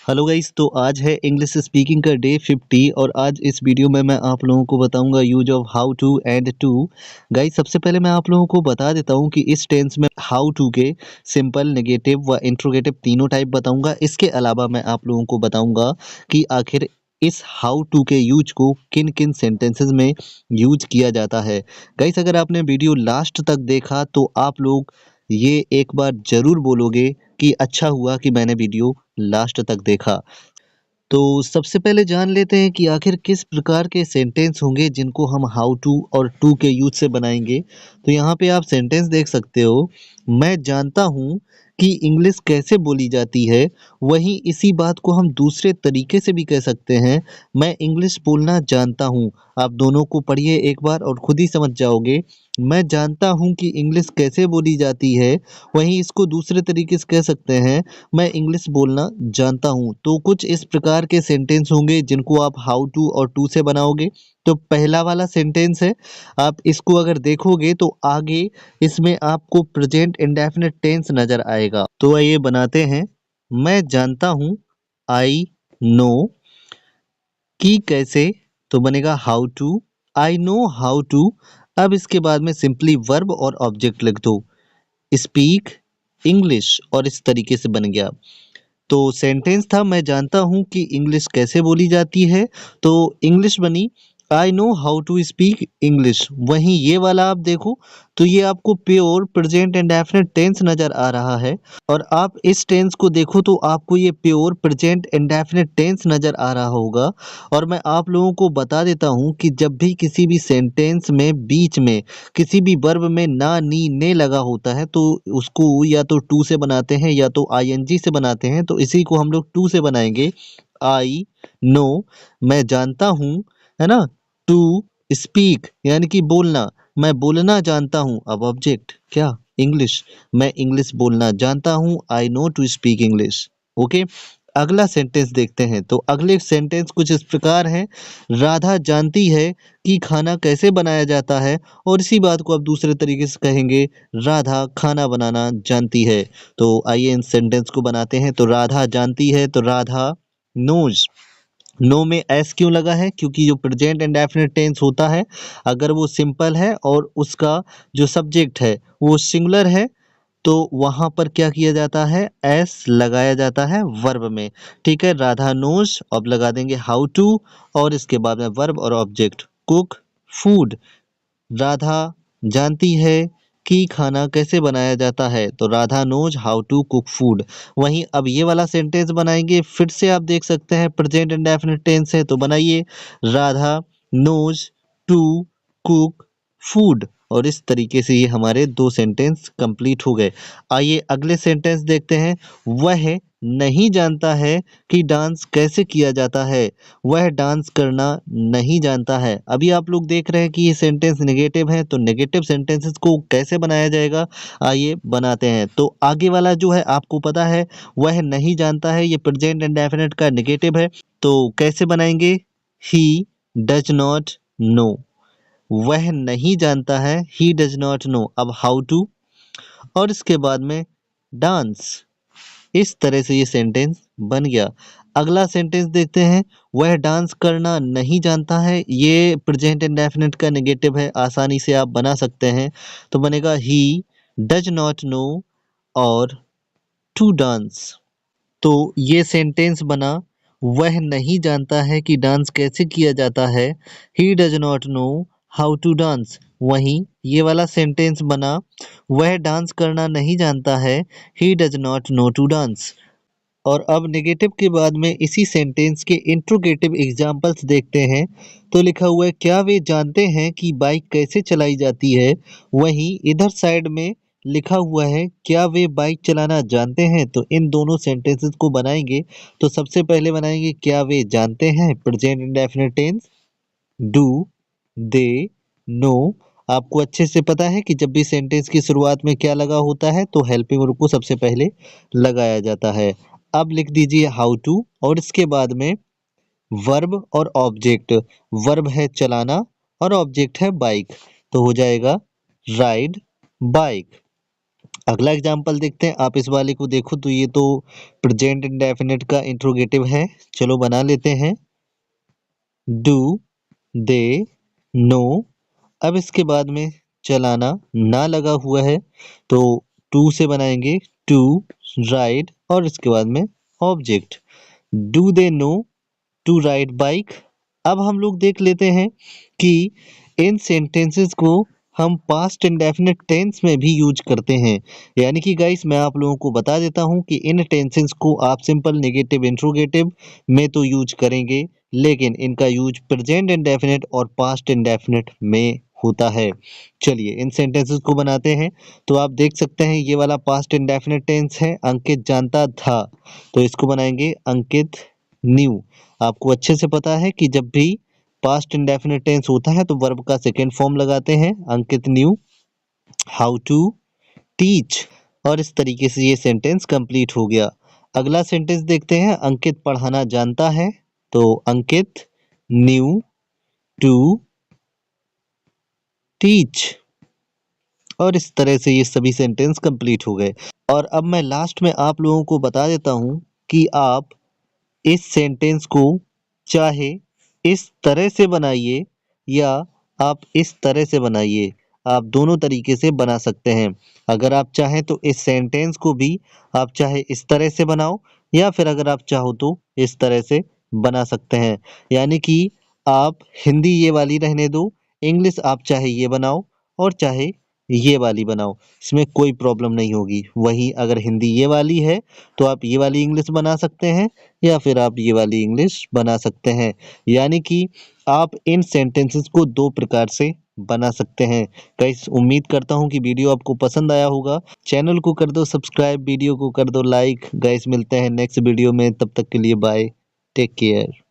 Hello guys, तो आज है इंग्लिश स्पीकिंग का डे 50 और आज इस वीडियो में मैं आप लोगों को बताऊंगा use of how to and to. Guys, सबसे पहले मैं आप लोगों को बता देता हूं कि इस टेंस में हाउ टू के सिंपल, नेगेटिव व इंट्रोगेटिव तीनों टाइप बताऊंगा। इसके अलावा मैं आप लोगों को बताऊंगा कि आखिर इस हाउ टू के यूज को किन किन सेंटेंसेस में यूज किया जाता है। गाइस, अगर आपने वीडियो लास्ट तक देखा तो आप लोग ये एक बार जरूर बोलोगे कि अच्छा हुआ कि मैंने वीडियो लास्ट तक देखा। तो सबसे पहले जान लेते हैं कि आखिर किस प्रकार के सेंटेंस होंगे जिनको हम हाउ टू और टू के यूज से बनाएंगे। तो यहाँ पे आप सेंटेंस देख सकते हो। मैं जानता हूँ कि इंग्लिश कैसे बोली जाती है। वहीं इसी बात को हम दूसरे तरीके से भी कह सकते हैं। मैं इंग्लिश बोलना जानता हूँ। आप दोनों को पढ़िए एक बार और खुद ही समझ जाओगे। मैं जानता हूँ कि इंग्लिश कैसे बोली जाती है। वहीं इसको दूसरे तरीके से कह सकते हैं, मैं इंग्लिश बोलना जानता हूँ। तो कुछ इस प्रकार के सेंटेंस होंगे जिनको आप हाउ टू और टू से बनाओगे। तो पहला वाला सेंटेंस है, आप इसको अगर देखोगे तो आगे इसमें आपको प्रेजेंट इंडेफिनिट टेंस नजर आएगा। तो आइए बनाते हैं। मैं जानता हूँ, आई नो, कि कैसे, तो बनेगा how to. I know how to. अब इसके बाद में सिंपली वर्ब और ऑब्जेक्ट लिख दो, स्पीक इंग्लिश, और इस तरीके से बन गया। तो सेंटेंस था, मैं जानता हूँ कि इंग्लिश कैसे बोली जाती है। तो इंग्लिश बनी, I know how to speak English. वहीं ये वाला आप देखो तो ये आपको प्योर प्रेजेंट इंडेफिनिट टेंस नजर आ रहा है। और आप इस टेंस को देखो तो आपको ये प्योर प्रेजेंट इंडेफिनिट टेंस नजर आ रहा होगा। और मैं आप लोगों को बता देता हूँ कि जब भी किसी भी सेंटेंस में बीच में किसी भी वर्ब में ना, नी, ने लगा होता है तो उसको या तो टू से बनाते हैं या तो आईएनजी से बनाते हैं। तो इसी को हम लोग टू से बनाएंगे। आई नो, मैं जानता हूँ, है ना। टू स्पीक यानी कि बोलना, मैं बोलना जानता हूँ। अब ऑब्जेक्ट क्या, इंग्लिश, मैं इंग्लिश बोलना जानता हूँ। I know to speak English. Okay, अगला सेंटेंस देखते हैं। तो अगले सेंटेंस कुछ इस प्रकार है, राधा जानती है कि खाना कैसे बनाया जाता है। और इसी बात को आप दूसरे तरीके से कहेंगे, राधा खाना बनाना जानती है। तो आइए इन सेंटेंस को बनाते हैं। तो राधा जानती है, तो राधा नोज। नो में एस क्यों लगा है? क्योंकि जो प्रेजेंट इंडेफिनिट टेंस होता है, अगर वो सिंपल है और उसका जो सब्जेक्ट है वो सिंगुलर है, तो वहां पर क्या किया जाता है, एस लगाया जाता है वर्ब में। ठीक है, राधा नोज, अब लगा देंगे हाउ टू, और इसके बाद में वर्ब और ऑब्जेक्ट, कुक फूड। राधा जानती है कि खाना कैसे बनाया जाता है, तो Radha knows how to cook food. वहीं अब ये वाला सेंटेंस बनाएंगे, फिर से आप देख सकते हैं प्रेजेंट इंडेफिनिट टेंस है, तो बनाइए, Radha knows to cook food. और इस तरीके से ये हमारे दो सेंटेंस कंप्लीट हो गए। आइए अगले सेंटेंस देखते हैं। वह नहीं जानता है कि डांस कैसे किया जाता है। वह डांस करना नहीं जानता है। अभी आप लोग देख रहे हैं कि ये सेंटेंस नेगेटिव है, तो नेगेटिव सेंटेंसेस को कैसे बनाया जाएगा, आइए बनाते हैं। तो आगे वाला जो है आपको पता है, वह नहीं जानता है, ये प्रेजेंट इंडेफिनिट का नेगेटिव है। तो कैसे बनाएंगे, ही डज नॉट नो। वह नहीं जानता है, ही डज नॉट नो। अब हाउ टू, और इसके बाद में डांस। इस तरह से ये सेंटेंस बन गया। अगला सेंटेंस देखते हैं। वह डांस करना नहीं जानता है, ये प्रेजेंट इंडेफिनिट का नेगेटिव है, आसानी से आप बना सकते हैं। तो बनेगा ही डज नॉट नो और टू डांस। तो ये सेंटेंस बना, वह नहीं जानता है कि डांस कैसे किया जाता है, he does not know how to dance. वहीं ये वाला सेंटेंस बना, वह डांस करना नहीं जानता है, he does not know to dance. और अब नेगेटिव के बाद में इसी सेंटेंस के इंट्रोगेटिव एग्जाम्पल्स देखते हैं। तो लिखा हुआ है, क्या वे जानते हैं कि बाइक कैसे चलाई जाती है। वहीं इधर साइड में लिखा हुआ है, क्या वे बाइक चलाना जानते हैं। तो इन दोनों सेंटेंसेस को बनाएंगे। तो सबसे पहले बनाएंगे, क्या वे जानते हैं, present indefinite tense, do they know. आपको अच्छे से पता है कि जब भी सेंटेंस की शुरुआत में क्या लगा होता है, तो हेल्पिंग वर्ब को सबसे पहले लगाया जाता है। अब लिख दीजिए हाउ टू, और इसके बाद में वर्ब और ऑब्जेक्ट। वर्ब है चलाना और ऑब्जेक्ट है बाइक, तो हो जाएगा राइड बाइक। अगला एग्जाम्पल देखते हैं। आप इस वाले को देखो तो ये तो प्रेजेंट इंडेफिनिट का इंट्रोगेटिव है। चलो बना लेते हैं। Do, they, know. अब इसके बाद में चलाना ना लगा हुआ है तो टू से बनाएंगे टू, राइड और इसके बाद में object. Do they know to ride bike. अब हम लोग देख लेते हैं कि इन सेंटेंसेस को हम पास्ट इंडेफिनिट टेंस में भी यूज करते हैं। यानी कि गाइस मैं आप लोगों को बता देता हूं कि इन टेंसेस को आप सिंपल नेगेटिव इंट्रोगेटिव में तो यूज करेंगे, लेकिन इनका यूज प्रेजेंट इंडेफिनिट और पास्ट इंडेफिनिट में होता है। चलिए इन सेंटेंसेस को बनाते हैं। तो आप देख सकते हैं ये वाला पास्ट इंडेफिनिट टेंस है, अंकित जानता था, तो इसको बनाएंगे अंकित न्यू। आपको अच्छे से पता है कि जब भी पास्ट इंडेफिनिट टेंस होता है तो वर्ब का सेकेंड फॉर्म लगाते हैं। अंकित न्यू हाउ टू टीच। और इस तरीके से ये सेंटेंस कंप्लीट हो गया। अगला सेंटेंस देखते हैं। अंकित पढ़ाना जानता है, तो अंकित न्यू टू टीच। और इस तरह से ये सभी सेंटेंस कंप्लीट हो गए। और अब मैं लास्ट में आप लोगों को बता देता हूं कि आप इस सेंटेंस को चाहे इस तरह से बनाइए या आप इस तरह से बनाइए। आप दोनों तरीके से बना सकते हैं। अगर आप चाहें तो इस सेंटेंस को भी आप चाहे इस तरह से बनाओ या फिर अगर आप चाहो तो इस तरह से बना सकते हैं। यानी कि आप हिंदी ये वाली रहने दो, इंग्लिश आप चाहे ये बनाओ और चाहे ये वाली बनाओ, इसमें कोई प्रॉब्लम नहीं होगी। वहीं अगर हिंदी ये वाली है तो आप ये वाली इंग्लिश बना सकते हैं या फिर आप ये वाली इंग्लिश बना सकते हैं। यानी कि आप इन सेंटेंसेस को दो प्रकार से बना सकते हैं। गाइस उम्मीद करता हूं कि वीडियो आपको पसंद आया होगा। चैनल को कर दो सब्सक्राइब, वीडियो को कर दो लाइक। गाइस मिलते हैं नेक्स्ट वीडियो में, तब तक के लिए बाय, टेक केयर।